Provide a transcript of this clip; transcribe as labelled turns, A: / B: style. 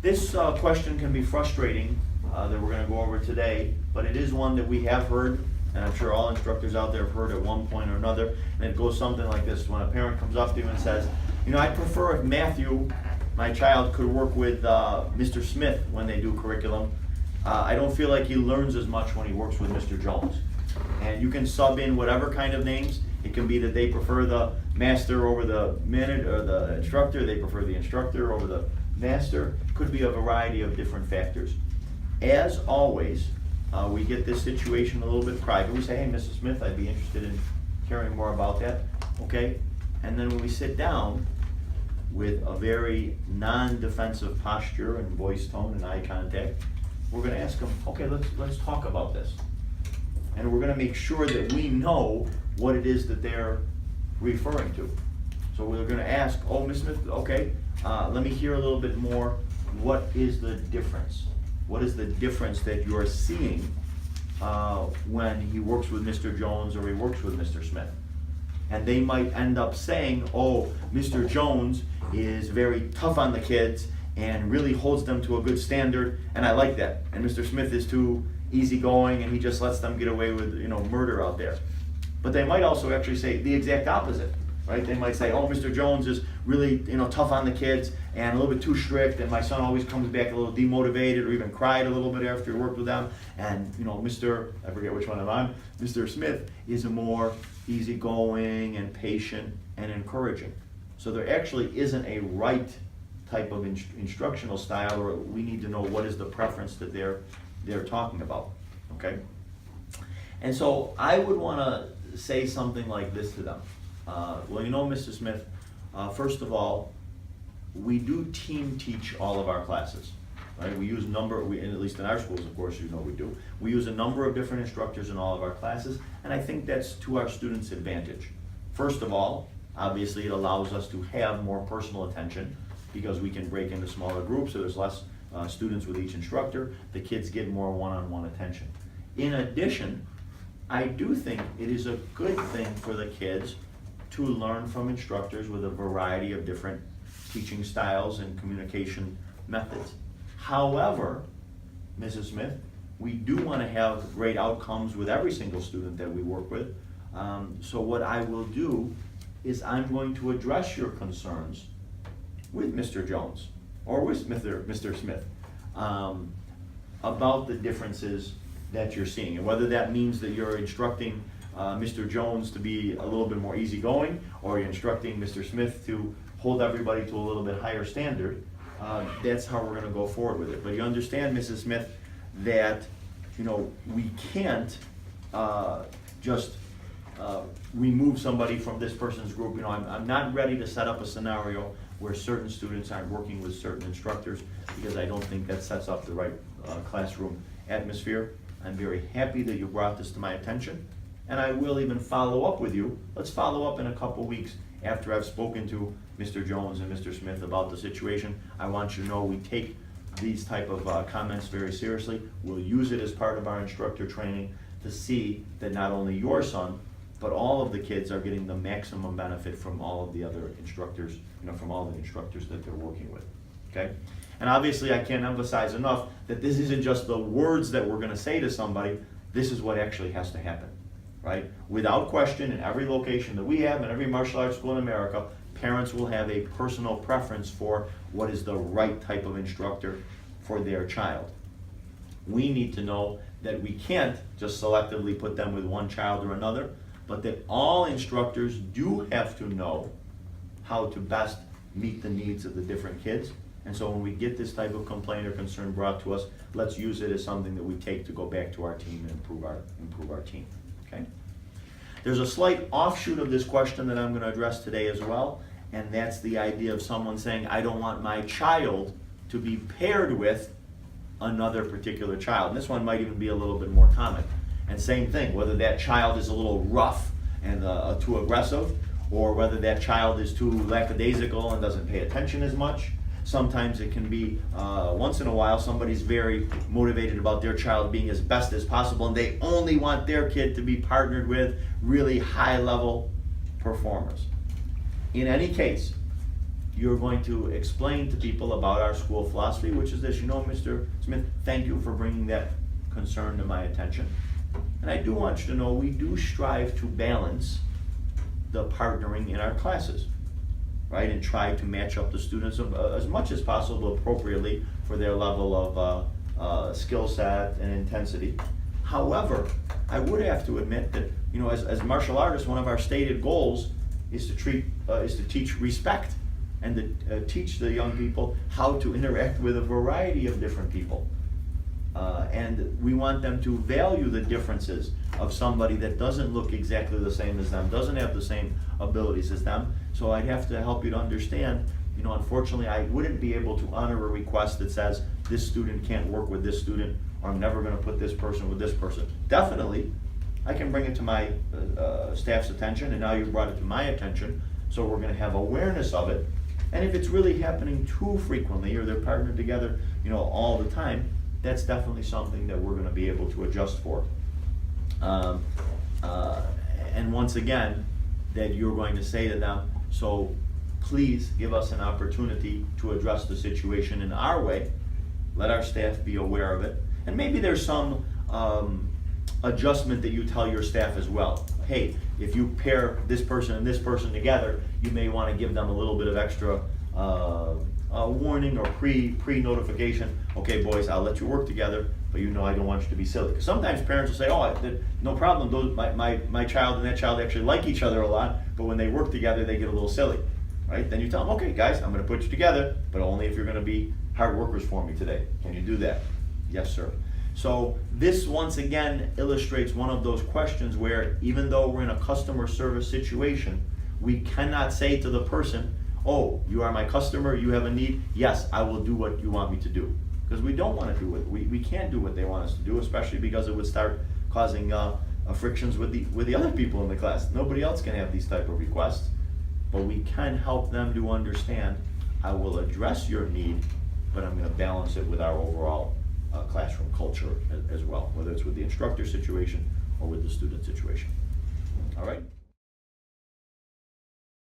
A: This question can be frustrating that we're going to go over today, but it is one that we have heard, and I'm sure all instructors out there have heard at one point or another, and it goes something like this. When a parent comes up to you and says, you know, I'd prefer if Matthew, my child, could work with Mr. Smith when they do curriculum. I don't feel like he learns as much when he works with Mr. Jones. And you can sub in whatever kind of names. It can be that they prefer the master over the or the instructor. They prefer the instructor over the master. Could be a variety of different factors. As always, we get this situation a little bit private. We say, hey, Mrs. Smith, I'd be interested in hearing more about that. Okay? And then when we sit down with a very non-defensive posture and voice tone and eye contact, we're going to ask them, okay, let's talk about this. And we're going to make sure that we know what it is that they're referring to. So we're going to ask, oh, Ms. Smith, okay, let me hear a little bit more. What is the difference? What is the difference that you're seeing when he works with Mr. Jones or he works with Mr. Smith? And they might end up saying, oh, Mr. Jones is very tough on the kids and really holds them to a good standard, and I like that. And Mr. Smith is too easygoing and he just lets them get away with, you know, murder out there. But they might also actually say the exact opposite, right? They might say, oh, Mr. Jones is really, you know, tough on the kids and a little bit too strict, and my son always comes back a little demotivated or even cried a little bit after he worked with them. And, you know, I forget which one I'm on, Mr. Smith is a more easygoing and patient and encouraging. So there actually isn't a right type of instructional style, or we need to know what is the preference that they're talking about, okay? And so I would want to say something like this to them. Well, you know, Mr. Smith, first of all, we do team teach all of our classes, right? We use at least in our schools, of course, you know we do. We use a number of different instructors in all of our classes, and I think that's to our students' advantage. First of all, obviously it allows us to have more personal attention because we can break into smaller groups, so there's less students with each instructor. The kids get more one-on-one attention. In addition, I do think it is a good thing for the kids to learn from instructors with a variety of different teaching styles and communication methods. However, Mrs. Smith, we do want to have great outcomes with every single student that we work with. So what I will do is I'm going to address your concerns with Mr. Jones or with Mr. Smith about the differences that you're seeing, and whether that means that you're instructing Mr. Jones to be a little bit more easygoing, or you're instructing Mr. Smith to hold everybody to a little bit higher standard. That's how we're going to go forward with it. But you understand, Mrs. Smith, that you know we can't just remove somebody from this person's group. You know, I'm not ready to set up a scenario where certain students aren't working with certain instructors, because I don't think that sets up the right classroom atmosphere. I'm very happy that you brought this to my attention, and I will even follow up with you. Let's follow up in a couple weeks after I've spoken to Mr. Jones and Mr. Smith about the situation. I want you to know we take these type of comments very seriously. We'll use it as part of our instructor training to see that not only your son, but all of the kids are getting the maximum benefit from all of the other instructors, you know, from all the instructors that they're working with, okay? And obviously I can't emphasize enough that this isn't just the words that we're gonna say to somebody, this is what actually has to happen, right? Without question, in every location that we have, in every martial arts school in America, parents will have a personal preference for what is the right type of instructor for their child. We need to know that we can't just selectively put them with one child or another, but that all instructors do have to know how to best meet the needs of the different kids. And so when we get this type of complaint or concern brought to us, let's use it as something that we take to go back to our team and improve our team, okay? There's a slight offshoot of this question that I'm going to address today as well, and that's the idea of someone saying, I don't want my child to be paired with another particular child. And this one might even be a little bit more common. And same thing, whether that child is a little rough and too aggressive, or whether that child is too lackadaisical and doesn't pay attention as much. Sometimes it can be, once in a while, somebody's very motivated about their child being as best as possible, and they only want their kid to be partnered with really high-level performers. In any case, you're going to explain to people about our school philosophy, which is this: Mr. Smith, thank you for bringing that concern to my attention. And I do want you to know we do strive to balance the partnering in our classes, right? And try to match up the students as much as possible appropriately for their level of skill set and intensity. However, I would have to admit that, as martial artists, one of our stated goals is to teach respect and to teach the young people how to interact with a variety of different people. And we want them to value the differences of somebody that doesn't look exactly the same as them, doesn't have the same abilities as them. So I'd have to help you to understand, unfortunately, I wouldn't be able to honor a request that says this student can't work with this student, or I'm never going to put this person with this person. Definitely, I can bring it to my staff's attention, and now you've brought it to my attention, so we're going to have awareness of it. And if it's really happening too frequently, or they're partnered together, all the time, that's definitely something that we're going to be able to adjust for. And once again, that you're going to say to them, so please give us an opportunity to address the situation in our way. Let our staff be aware of it. And maybe there's some adjustment that you tell your staff as well. Hey, if you pair this person and this person together, you may want to give them a little bit of extra warning or pre-notification. Okay, boys, I'll let you work together, but I don't want you to be silly. Because sometimes parents will say, no problem, my child and that child actually like each other a lot, but when they work together, they get a little silly, right? Then you tell them, okay, guys, I'm going to put you together, but only if you're going to be hard workers for me today. Can you do that? Yes, sir. So this, once again, illustrates one of those questions where, even though we're in a customer service situation, we cannot say to the person, oh, you are my customer, you have a need, yes, I will do what you want me to do. Because we don't want to do it. We can't do what they want us to do, especially because it would start causing frictions with the other people in the class. Nobody else can have these type of requests, but we can help them to understand, I will address your need, but I'm going to balance it with our overall classroom culture as well, whether it's with the instructor situation or with the student situation. All right?